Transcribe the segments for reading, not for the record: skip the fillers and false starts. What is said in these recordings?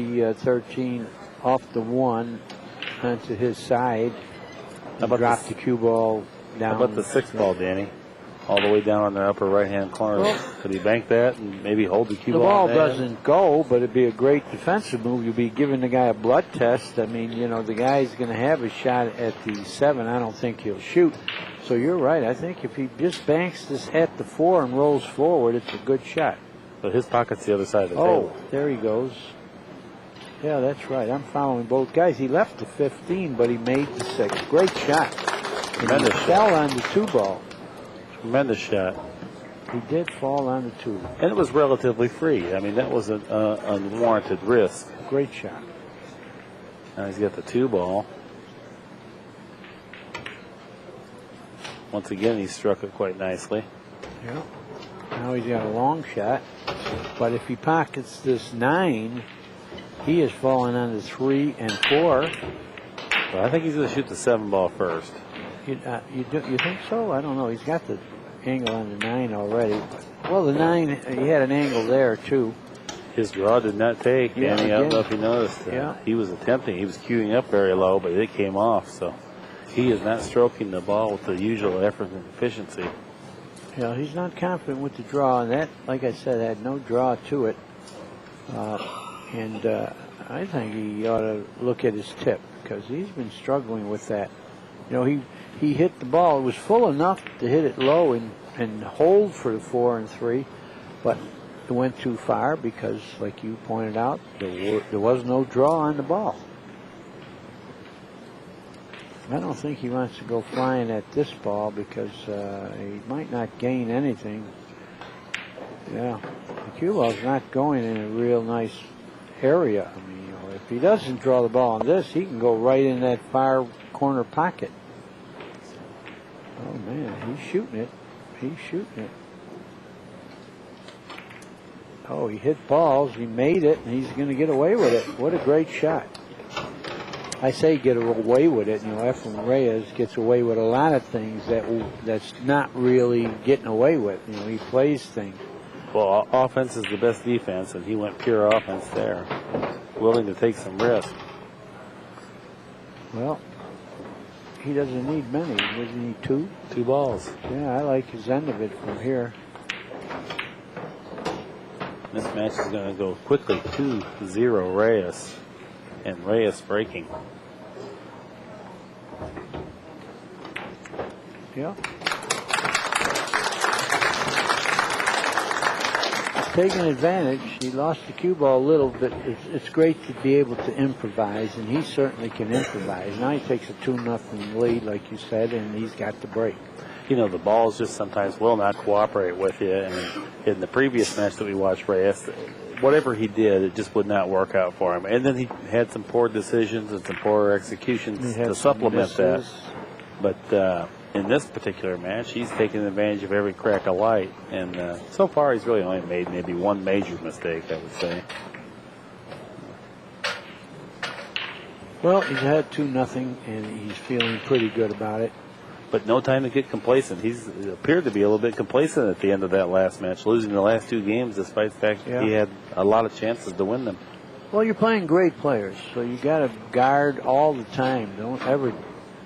The 13 off the 1 onto his side. Dropped the cue ball down. How about the 6 ball, Danny? All the way down on the upper right-hand corner. Well, could he bank that and maybe hold the cue ball? The ball doesn't go, but it'd be a great defensive move. You'll be giving the guy a blood test. I mean, you know, the guy's going to have a shot at the 7. I don't think he'll shoot. So you're right. I think if he just banks this at the 4 and rolls forward, it's a good shot. But his pocket's the other side of the table. Oh, there he goes. Yeah, that's right. I'm following both guys. He left the 15, but he made the 6. Great shot. Tremendous shot. Fell on the 2 ball. Tremendous shot. He did fall on the 2. And it was relatively free. I mean, that was an unwarranted risk. Great shot. Now he's got the 2 ball. Once again, he struck it quite nicely. Yeah. Now he's got a long shot. But if he pockets this 9, he is falling on the 3 and 4. Well, I think he's going to shoot the 7 ball first. You think so? I don't know. He's got the angle on the 9 already. Well, the 9, he had an angle there, too. His draw did not take, Danny. I don't know if you noticed. Yeah. He was attempting. He was queuing up very low, but it came off. So he is not stroking the ball with the usual effort and efficiency. Yeah, he's not confident with the draw. And that, like I said, had no draw to it. I think he ought to look at his tip because he's been struggling with that. You know, he hit the ball. It was full enough to hit it low and hold for the 4 and 3, but it went too far because, like you pointed out, there was no draw on the ball. I don't think he wants to go flying at this ball because he might not gain anything. Yeah, the cue ball's not going in a real nice area. I mean, you know, if he doesn't draw the ball on this, he can go right in that far corner pocket. Oh man, he's shooting it. He's shooting it. Oh, he hit balls. He made it, and he's going to get away with it. What a great shot. I say get away with it. You know, Ervan Reyes gets away with a lot of things that's not really getting away with. You know, he plays things. Well, offense is the best defense, and he went pure offense there. Willing to take some risk. Well, he doesn't need many. Does he need 2? 2 balls. Yeah, I like his end of it from here. This match is going to go quickly 2-0 Reyes. And Reyes breaking. Yeah. Taking advantage. He lost the cue ball a little bit. It's great to be able to improvise, and he certainly can improvise. Now he takes a 2-0 lead, like you said, and he's got the break. You know, the balls just sometimes will not cooperate with you. And in the previous match that we watched Reyes, whatever he did, it just would not work out for him. And then he had some poor decisions and some poor executions to supplement that. But in this particular match, he's taken advantage of every crack of light. And so far, he's really only made maybe one major mistake, I would say. Well, he's had 2-0, and he's feeling pretty good about it. But no time to get complacent. He's appeared to be a little bit complacent at the end of that last match, losing the last 2 games despite the fact that he had a lot of chances to win them. Well, you're playing great players, so you got to guard all the time. Don't ever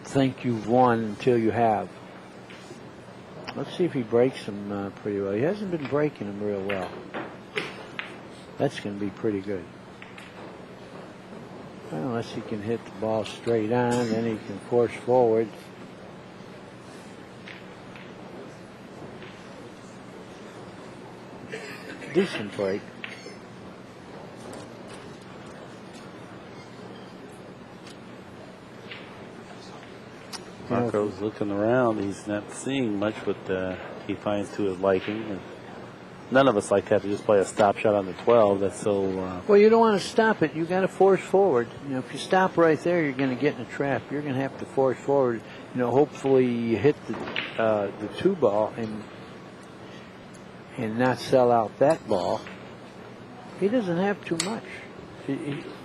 think you've won until you have. Let's see if he breaks them pretty well. He hasn't been breaking them real well. That's going to be pretty good. Well, unless he can hit the ball straight on, then he can force forward. Decent break. Marco's looking around. He's not seeing much what he finds to his liking. And none of us like that to just play a stop shot on the 12. That's so... Well, you don't want to stop it. You got to force forward. You know, if you stop right there, you're going to get in a trap. You're going to have to force forward. You know, hopefully you hit the 2 ball and not sell out that ball. He doesn't have too much.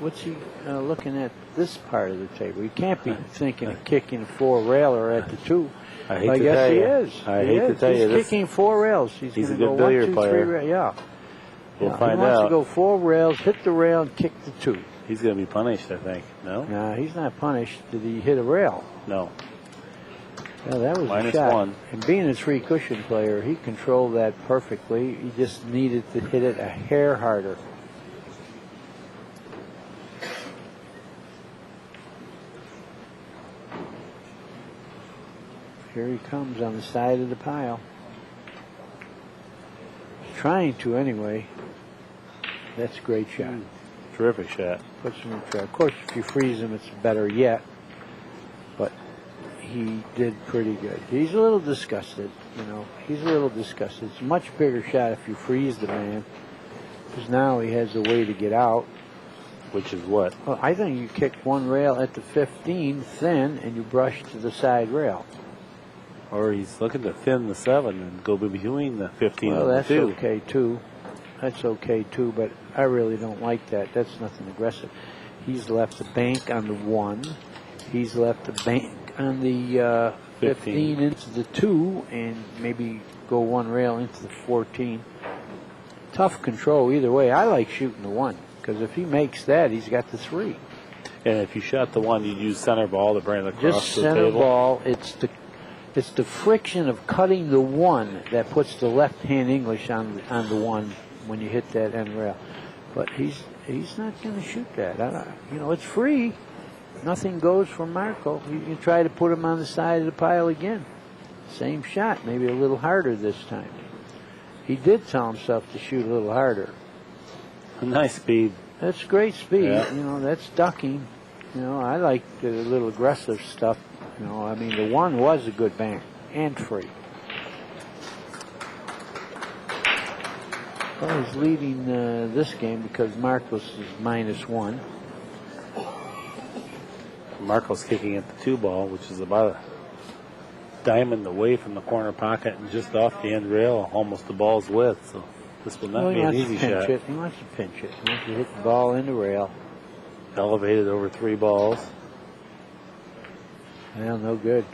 What's he looking at this part of the table? He can't be thinking of kicking 4 railer at the 2. I guess he is. I hate to tell you this. He's kicking 4 rails. He's a good billiard player. 3 yeah. We'll He find wants out. to go 4 rails, hit the rail, and kick the 2. He's going to be punished, I think. No? Nah, he's not punished. Did he hit a rail? No. Yeah, that was Minus a shot. 1. And being a 3 cushion player, he controlled that perfectly. He just needed to hit it a hair harder. Here he comes on the side of the pile. Trying to anyway. That's a great shot. Terrific shot. Puts him in trouble. Of course, if you freeze him, it's better yet. But he did pretty good. He's a little disgusted, you know. He's a little disgusted. It's a much bigger shot if you freeze the man, because now he has a way to get out. Which is what? Well, I think you kick 1 rail at the 15 thin, and you brush to the side rail. Or he's looking to thin the 7 and go between the 15 Well, and the that's 2. okay too. That's okay too, but I really don't like that. That's nothing aggressive. He's left the bank on the 1. He's left the bank on the 15 into the 2, and maybe go 1 rail into the 14. Tough control either way. I like shooting the 1, because if he makes that, he's got the 3. And if you shot the 1, you'd use center ball to bring it across Just the center table. ball. It's the friction of cutting the 1 that puts the left-hand English on the 1 when you hit that end rail. But he's not going to shoot that. You know, it's free. Nothing goes from Marco. You can try to put him on the side of the pile again. Same shot, maybe a little harder this time. He did tell himself to shoot a little harder. Nice speed. That's great speed. Yeah. You know, that's ducking. You know, I like the little aggressive stuff. You know, I mean, the 1 was a good bank and free. Well, he's leading this game because Marcos is -1. Marco's kicking at the 2 ball, which is about a diamond away from the corner pocket and just off the end rail, almost the ball's width. So this will not be an easy shot. He wants to pinch it. He wants to hit the ball in the rail. Elevated over 3 balls. Well, no good.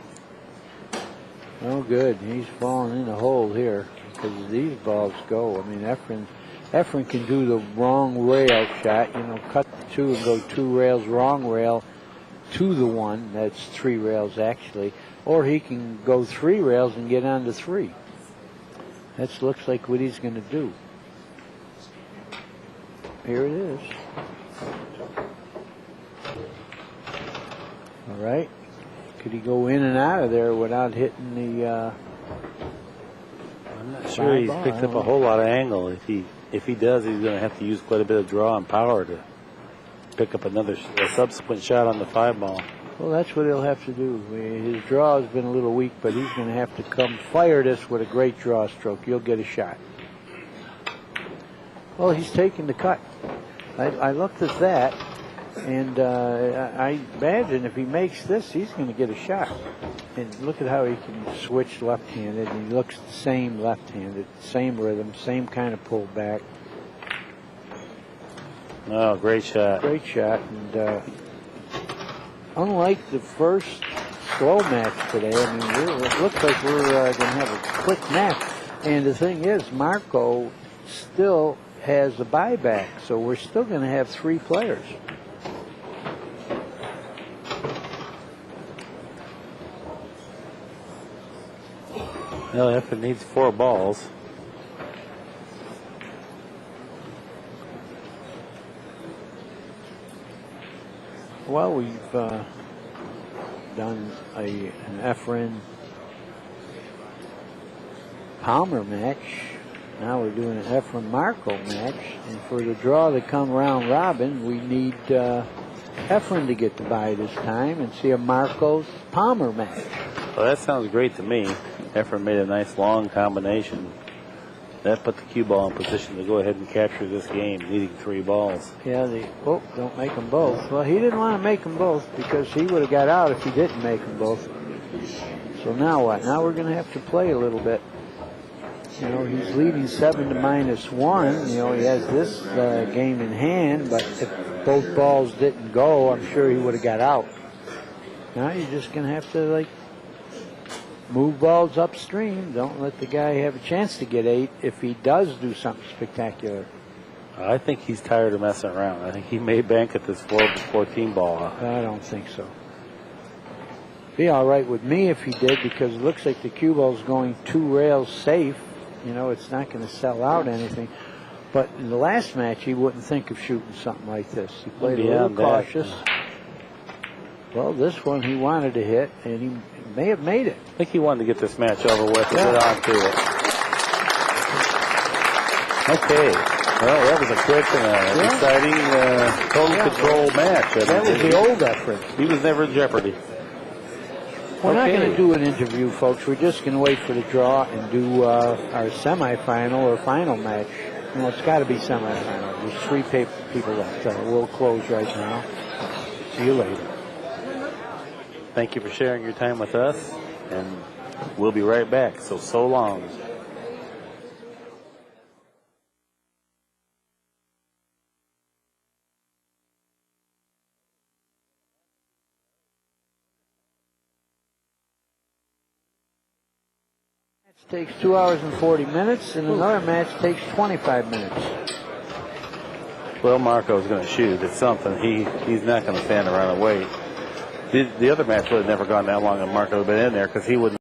No good. He's falling in the hole here because these balls go. I mean, Efren can do the wrong rail shot. You know, cut the 2 and go 2 rails, wrong rail to the 1. That's 3 rails actually. Or he can go 3 rails and get on to 3. That looks like what he's going to do. Here it is. All right. Could he go in and out of there without hitting the? I'm not sure he's picked up a whole lot of angle. If he does, he's going to have to use quite a bit of draw and power to pick up a subsequent shot on the 5 ball. Well, that's what he'll have to do. His draw has been a little weak, but he's going to have to come fire this with a great draw stroke. You'll get a shot. Well, he's taking the cut. I looked at that, and I imagine if he makes this, he's going to get a shot. And look at how he can switch left-handed. He looks the same left-handed, same rhythm, same kind of pullback. Oh, great shot. Great shot. And unlike the first slow match today, I mean, it looks like we're going to have a quick match. And the thing is, Marco still has a buyback, so we're still going to have 3 players. Well, if it needs 4 balls. Well, we've done an Efren Palmer match. Now we're doing an Efren Marco match. And for the draw to come round robin, we need Efren to get the bye this time and see a Marco's Palmer match. Well, that sounds great to me. Efren made a nice long combination. That put the cue ball in position to go ahead and capture this game, needing 3 balls. Yeah, don't make them both. Well, he didn't want to make them both because he would have got out if he didn't make them both. So now what? Now we're going to have to play a little bit. You know, he's leading 7 to -1. You know, he has this game in hand, but if both balls didn't go, I'm sure he would have got out. Now you're just going to have to, like, move balls upstream. Don't let the guy have a chance to get 8 if he does do something spectacular. I think he's tired of messing around. I think he may bank at this 4-14 ball. I don't think so. Be all right with me if he did, because it looks like the cue ball's going 2 rails safe. You know, it's not going to sell out anything. But in the last match, he wouldn't think of shooting something like this. He played a little cautious. Well, this one he wanted to hit, and he may have made it. I think he wanted to get this match over with and get on to it. Okay. Well, that was a quick and exciting total control match. That was the old effort. He was never in jeopardy. We're not going to do an interview, folks. We're just going to wait for the draw and do our semifinal or final match. No, it's got to be semifinal. There's 3 people left. We'll close right now. See you later. Thank you for sharing your time with us, and we'll be right back. So long. Takes 2 hours and 40 minutes, and another match takes 25 minutes. Well, Marco's going to shoot at something. He's not going to stand around and wait. The other match would have never gone that long, and Marco would have been in there because he wouldn't.